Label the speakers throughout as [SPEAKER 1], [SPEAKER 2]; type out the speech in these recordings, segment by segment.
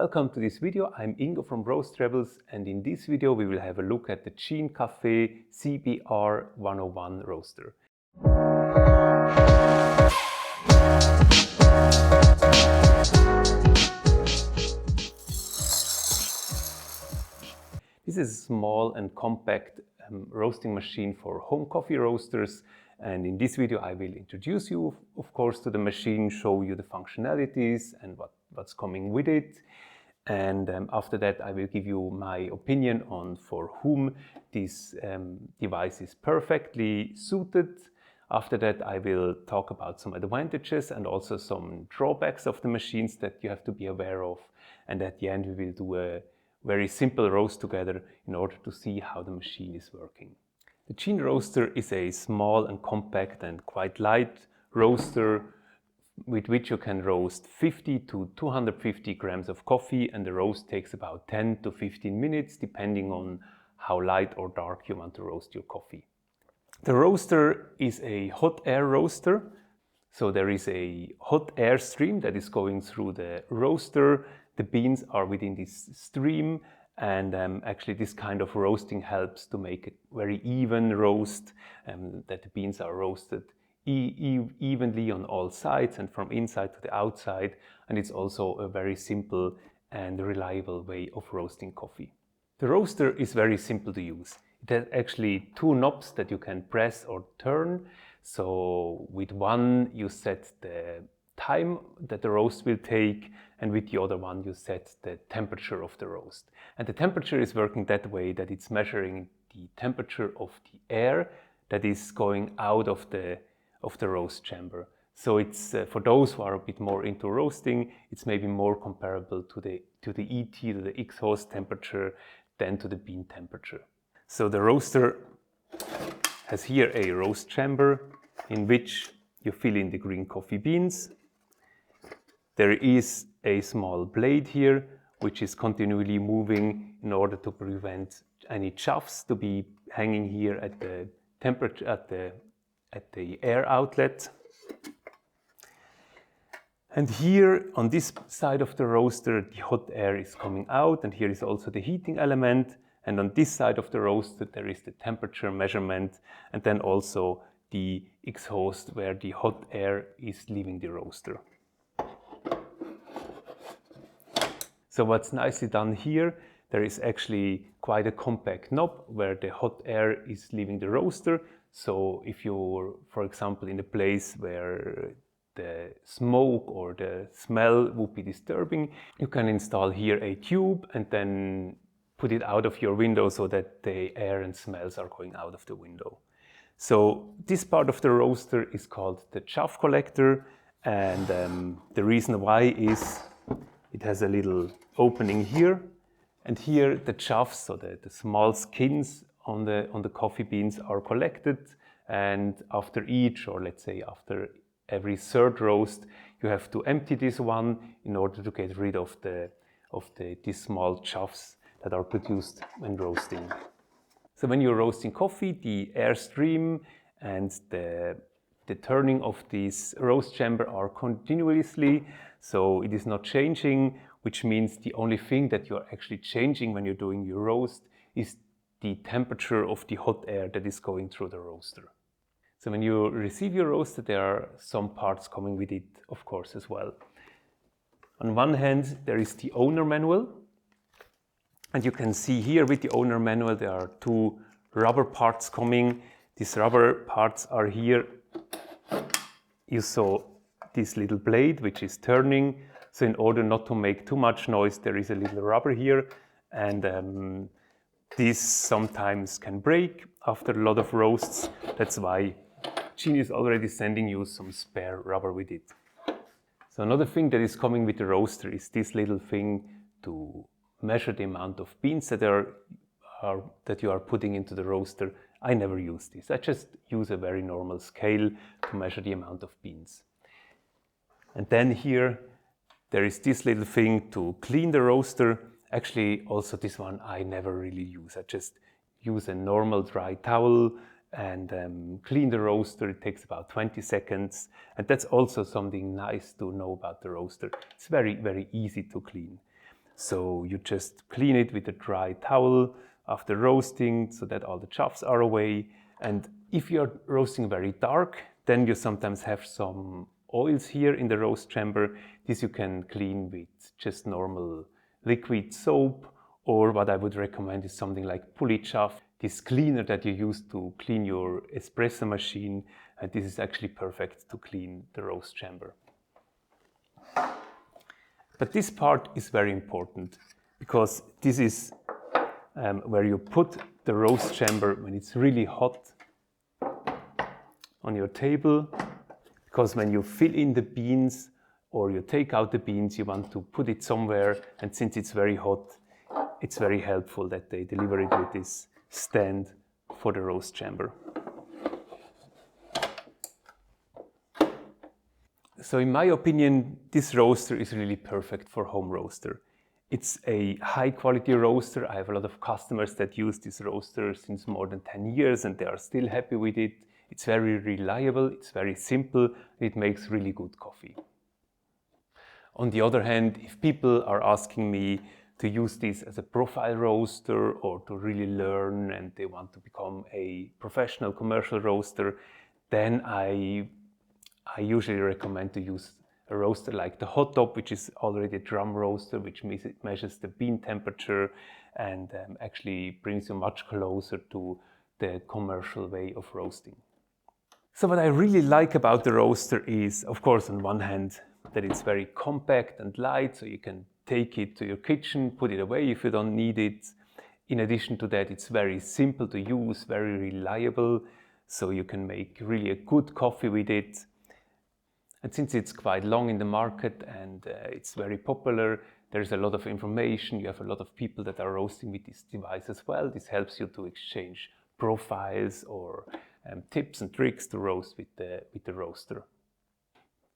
[SPEAKER 1] Welcome to this video. I'm Ingo from Roast Rebels, and in this video we will have a look at the Gene Café CBR-101 roaster. This is a small and compact roasting machine for home coffee roasters, and in this video I will introduce you, of course, to the machine, show you the functionalities and what's coming with it. And after that I will give you my opinion on for whom this device is perfectly suited. After that I will talk about some advantages and also some drawbacks of the machines that you have to be aware of. And at the end we will do a very simple roast together in order to see how the machine is working. The Gene roaster is a small and compact and quite light roaster with which you can roast 50 to 250 grams of coffee, and the roast takes about 10 to 15 minutes depending on how light or dark you want to roast your coffee. The roaster is a hot air roaster, so there is a hot air stream that is going through the roaster. The beans are within this stream, and actually this kind of roasting helps to make a very even roast, that the beans are roasted evenly on all sides and from inside to the outside, and it's also a very simple and reliable way of roasting coffee. The roaster is very simple to use. It has actually two knobs that you can press or turn. So with one you set the time that the roast will take, and with the other one you set the temperature of the roast. And the temperature is working that way that it's measuring the temperature of the air that is going out of the roast chamber. So it's for those who are a bit more into roasting, it's maybe more comparable to the ET, to the exhaust temperature, than to the bean temperature. So the roaster has here a roast chamber in which you fill in the green coffee beans. There is a small blade here which is continually moving in order to prevent any chaffs to be hanging here at the temperature at the air outlet. And here on this side of the roaster the hot air is coming out, and here is also the heating element, and on this side of the roaster there is the temperature measurement, and then also the exhaust where the hot air is leaving the roaster. So what's nicely done here, there is actually quite a compact knob where the hot air is leaving the roaster. So if you're, for example, in a place where the smoke or the smell would be disturbing, you can install here a tube and then put it out of your window so that the air and smells are going out of the window. So this part of the roaster is called the chaff collector, and the reason why is it has a little opening here, and here the chaff, so the small skins on the coffee beans are collected, and after each, or let's say after every third roast, you have to empty this one in order to get rid of these small chaffs that are produced when roasting. So when you're roasting coffee, the air stream and the turning of this roast chamber are continuously, so it is not changing, which means the only thing that you're actually changing when you're doing your roast is the temperature of the hot air that is going through the roaster. So when you receive your roaster, there are some parts coming with it, of course, as well. On one hand, there is the owner manual, and you can see here with the owner manual there are two rubber parts coming. These rubber parts are here. You saw this little blade which is turning, so in order not to make too much noise there is a little rubber here, and this sometimes can break after a lot of roasts. That's why Gene is already sending you some spare rubber with it. So another thing that is coming with the roaster is this little thing to measure the amount of beans that you are putting into the roaster. I never use this. I just use a very normal scale to measure the amount of beans. And then here there is this little thing to clean the roaster. Actually, also this one I never really use. I just use a normal dry towel and clean the roaster. It takes about 20 seconds. And that's also something nice to know about the roaster. It's very, very easy to clean. So you just clean it with a dry towel after roasting so that all the chaffs are away. And if you're roasting very dark, then you sometimes have some oils here in the roast chamber. This you can clean with just normal liquid soap, or what I would recommend is something like pulley chaff, this cleaner that you use to clean your espresso machine. And this is actually perfect to clean the roast chamber. But this part is very important because this is where you put the roast chamber when it's really hot on your table, because when you fill in the beans or you take out the beans, you want to put it somewhere, and since it's very hot, it's very helpful that they deliver it with this stand for the roast chamber. So in my opinion, this roaster is really perfect for home roaster. It's a high quality roaster. I have a lot of customers that use this roaster since more than 10 years and they are still happy with it. It's very reliable, it's very simple, it makes really good coffee. On the other hand, if people are asking me to use this as a profile roaster or to really learn and they want to become a professional commercial roaster, then I usually recommend to use a roaster like the hot top, which is already a drum roaster, which measures the bean temperature and actually brings you much closer to the commercial way of roasting. So what I really like about the roaster is, of course, on one hand, that it's very compact and light, so you can take it to your kitchen, put it away if you don't need it. In addition to that, it's very simple to use, very reliable, so you can make really a good coffee with it. And since it's quite long in the market and it's very popular, there's a lot of information. You have a lot of people that are roasting with this device as well. This helps you to exchange profiles or tips and tricks to roast with the roaster.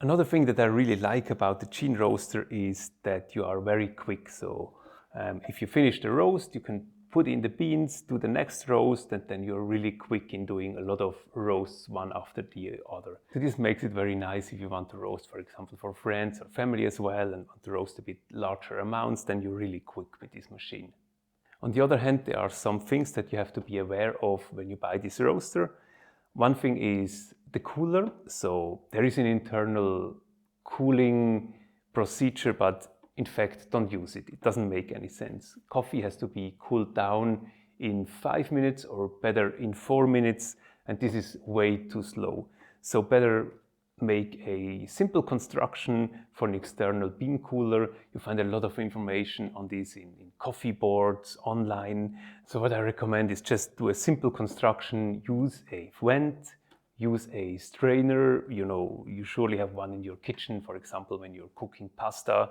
[SPEAKER 1] Another thing that I really like about the Gene roaster is that you are very quick. So if you finish the roast, you can put in the beans, do the next roast, and then you're really quick in doing a lot of roasts one after the other. So this makes it very nice if you want to roast, for example, for friends or family as well, and want to roast a bit larger amounts, then you're really quick with this machine. On the other hand, there are some things that you have to be aware of when you buy this roaster. One thing is the cooler. So there is an internal cooling procedure, but in fact, don't use it. It doesn't make any sense. Coffee has to be cooled down in 5 minutes or better in 4 minutes, and this is way too slow. So better make a simple construction for an external bean cooler. You find a lot of information on this in coffee boards, online. So what I recommend is just do a simple construction, use a vent, use a strainer. You surely have one in your kitchen, for example, when you're cooking pasta,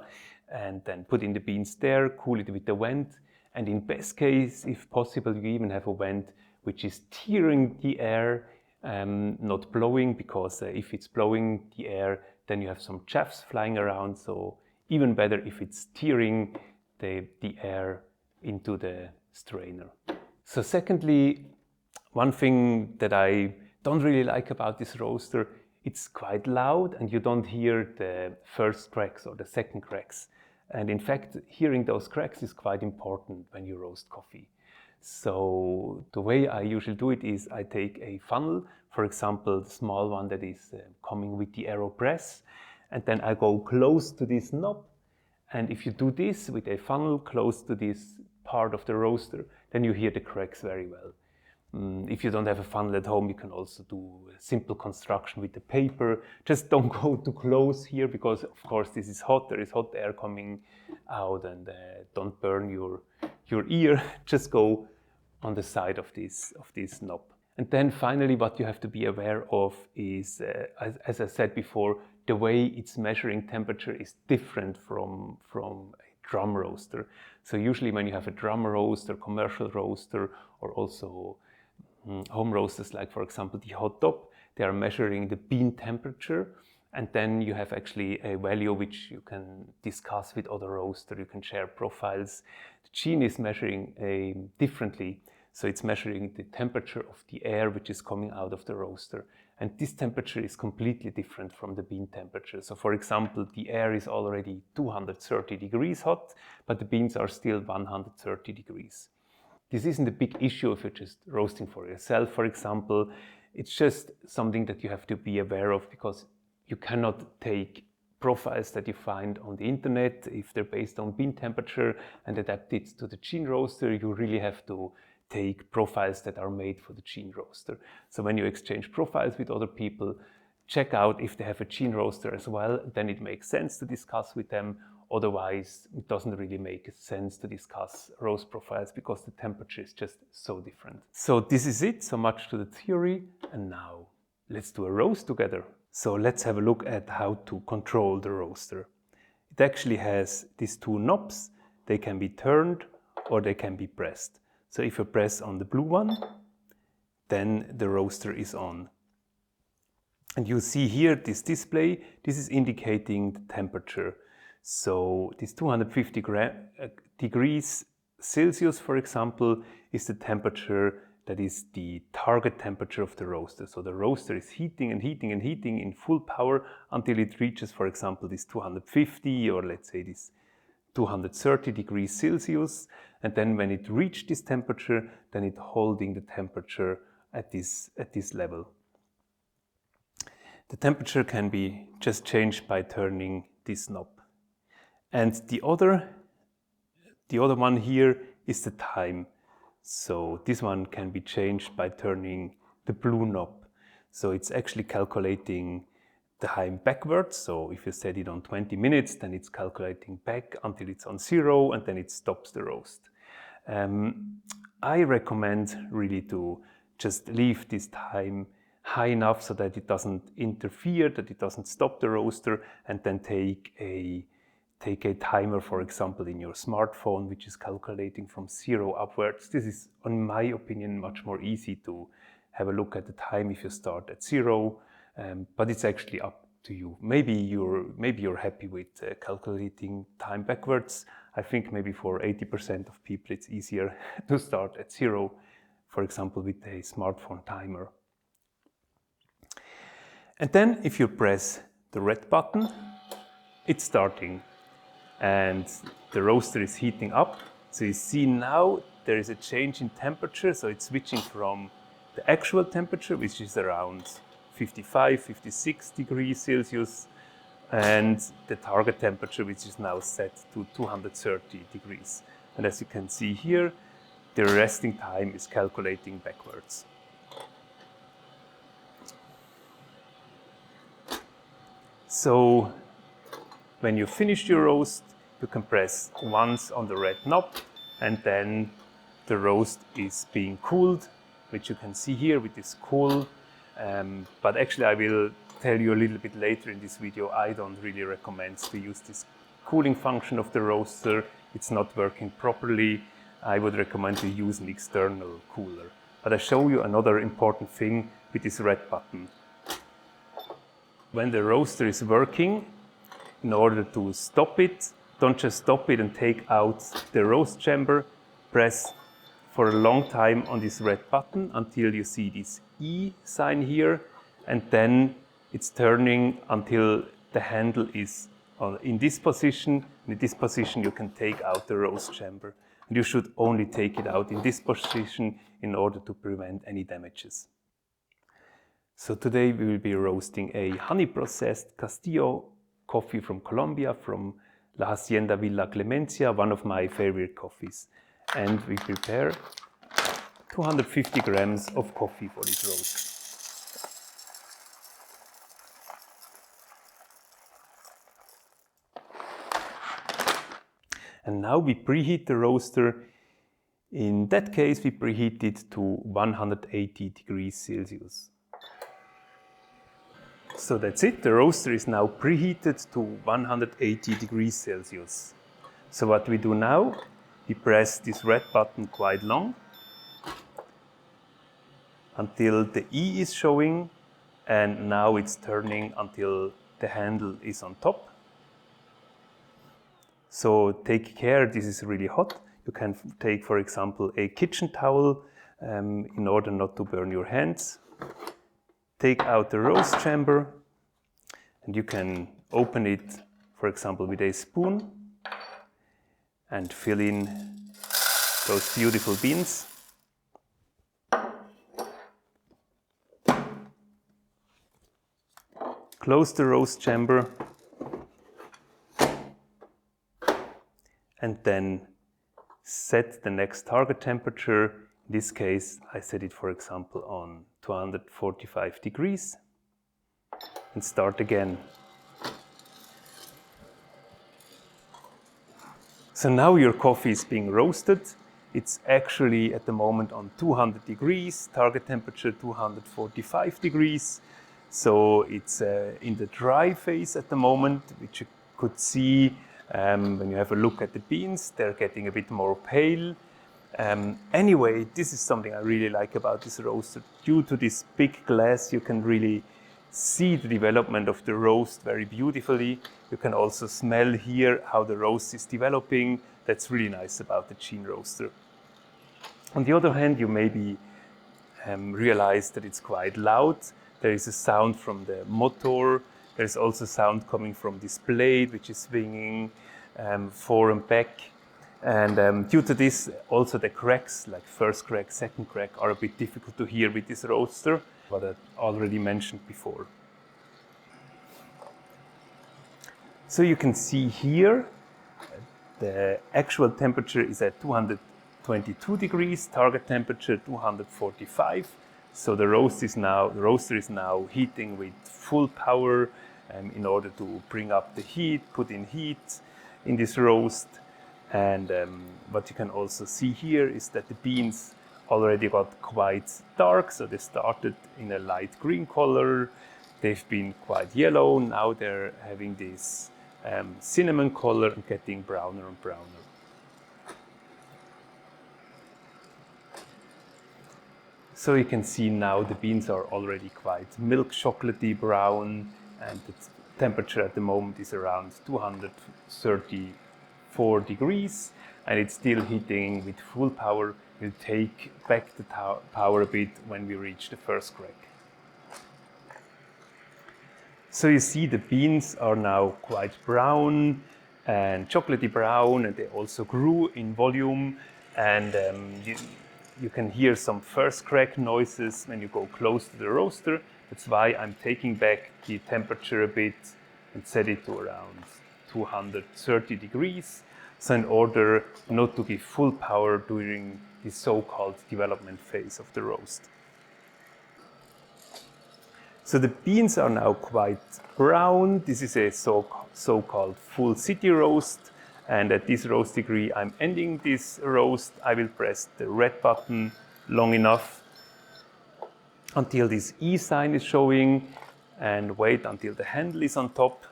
[SPEAKER 1] and then put in the beans there, cool it with the vent. And in best case, if possible, you even have a vent which is tearing the air, not blowing, because if it's blowing the air, then you have some chaffs flying around. So even better if it's tearing the air into the strainer. So secondly, one thing that I don't really like about this roaster, it's quite loud and you don't hear the first cracks or the second cracks. And in fact, hearing those cracks is quite important when you roast coffee. So the way I usually do it is I take a funnel, for example, the small one that is coming with the AeroPress, and then I go close to this knob. And if you do this with a funnel close to this part of the roaster, then you hear the cracks very well. If you don't have a funnel at home, you can also do a simple construction with the paper. Just don't go too close here because, of course, this is hot. There is hot air coming out, and don't burn your ear. Just go on the side of this knob. And then finally, what you have to be aware of is, as I said before, the way it's measuring temperature is different from a drum roaster. So usually when you have a drum roaster, commercial roaster, or also home roasters, like for example the hot top, they are measuring the bean temperature, and then you have actually a value which you can discuss with other roasters. You can share profiles. The Gene is measuring differently. So it's measuring the temperature of the air which is coming out of the roaster. And this temperature is completely different from the bean temperature. So for example, the air is already 230 degrees hot, but the beans are still 130 degrees. This isn't a big issue if you're just roasting for yourself, for example. It's just something that you have to be aware of, because you cannot take profiles that you find on the internet, if they're based on bean temperature, and adapt it to the Gene roaster. You really have to take profiles that are made for the Gene roaster. So when you exchange profiles with other people, check out if they have a Gene roaster as well. Then it makes sense to discuss with them. Otherwise, it doesn't really make sense to discuss roast profiles, because the temperature is just so different. So this is it, so much to the theory. And now let's do a roast together. So let's have a look at how to control the roaster. It actually has these two knobs. They can be turned or they can be pressed. So if you press on the blue one, then the roaster is on. And you see here this display. This is indicating the temperature. So this 250 degrees Celsius, for example, is the temperature that is the target temperature of the roaster. So the roaster is heating and heating and heating in full power until it reaches, for example, this 250, or let's say this 230 degrees Celsius. And then when it reached this temperature, then it's holding the temperature at this level. The temperature can be just changed by turning this knob. And the other one here is the time. So this one can be changed by turning the blue knob. So it's actually calculating the time backwards. So if you set it on 20 minutes, then it's calculating back until it's on 0, and then it stops the roast. I recommend really to just leave this time high enough so that it doesn't interfere, that it doesn't stop the roaster, and then take a timer, for example, in your smartphone, which is calculating from 0 upwards. This is, in my opinion, much more easy to have a look at the time if you start at 0, but it's actually up to you. Maybe you're happy with calculating time backwards. I think maybe for 80% of people it's easier to start at 0, for example, with a smartphone timer. And then if you press the red button, it's starting. And the roaster is heating up. So you see now there is a change in temperature. So it's switching from the actual temperature, which is around 55, 56 degrees Celsius, and the target temperature, which is now set to 230 degrees. And as you can see here, the resting time is calculating backwards. So when you finish your roast, you can press once on the red knob, and then the roast is being cooled, which you can see here with this cool. But actually I will tell you a little bit later in this video, I don't really recommend to use this cooling function of the roaster. It's not working properly. I would recommend to use an external cooler. But I show you another important thing with this red button. When the roaster is working, in order to stop it, don't just stop it and take out the roast chamber. Press for a long time on this red button until you see this E sign here, and then it's turning until the handle is in this position. In this position you can take out the roast chamber. And you should only take it out in this position in order to prevent any damages. So today we will be roasting a honey processed Castillo coffee from Colombia, from La Hacienda Villa Clemencia, one of my favorite coffees. And we prepare 250 grams of coffee for this roast. And now we preheat the roaster. In that case, we preheat it to 180 degrees Celsius. So that's it, the roaster is now preheated to 180 degrees Celsius. So what we do now, we press this red button quite long until the E is showing, and now it's turning until the handle is on top. So take care, this is really hot. You can take, for example, a kitchen towel in order not to burn your hands. Take out the roast chamber, and you can open it, for example, with a spoon and fill in those beautiful beans. Close the roast chamber and then set the next target temperature. In this case, I set it, for example, on 245 degrees and start again. So now your coffee is being roasted. It's actually at the moment on 200 degrees, target temperature 245 degrees. So it's in the dry phase at the moment, which you could see when you have a look at the beans. They're getting a bit more pale. Anyway, this is something I really like about this roaster. Due to this big glass, you can really see the development of the roast very beautifully. You can also smell here how the roast is developing. That's really nice about the Gene roaster. On the other hand, you maybe realize that it's quite loud. There is a sound from the motor. There's also sound coming from this blade, which is swinging forward and back. And due to this, also the cracks, like first crack, second crack, are a bit difficult to hear with this roaster, what I already mentioned before. So you can see here, the actual temperature is at 222 degrees, target temperature 245. So the roaster is now heating with full power in order to bring up the heat, put in heat in this roast. And what you can also see here is that the beans already got quite dark. So they started in a light green color. They've been quite yellow. Now they're having this cinnamon color and getting browner and browner. So you can see now the beans are already quite milk chocolatey brown, and the temperature at the moment is around 234 degrees, and it's still heating with full power. We'll take back the power a bit when we reach the first crack. So you see the beans are now quite brown and chocolatey brown, and they also grew in volume, and you can hear some first crack noises when you go close to the roaster. That's why I'm taking back the temperature a bit and set it to around 230 degrees. So in order not to give full power during the so-called development phase of the roast. So the beans are now quite brown. This is a so-called full city roast. And at this roast degree, I'm ending this roast. I will press the red button long enough until this E sign is showing, and wait until the handle is on top.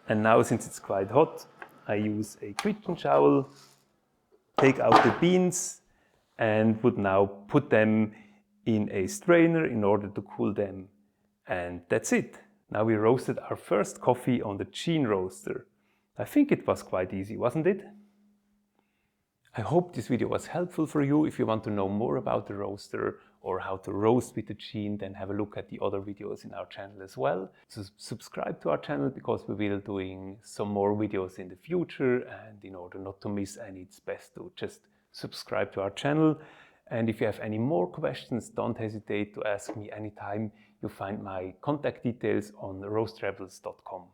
[SPEAKER 1] And now, since it's quite hot, I use a kitchen trowel, take out the beans, and would now put them in a strainer in order to cool them. And that's it. Now we roasted our first coffee on the Gene roaster. I think it was quite easy, wasn't it? I hope this video was helpful for you. If you want to know more about the roaster or how to roast with the Gene, then have a look at the other videos in our channel as well. So subscribe to our channel, because we will be doing some more videos in the future, and in order not to miss any, it's best to just subscribe to our channel. And if you have any more questions, don't hesitate to ask me anytime. You find my contact details on roastrebels.com.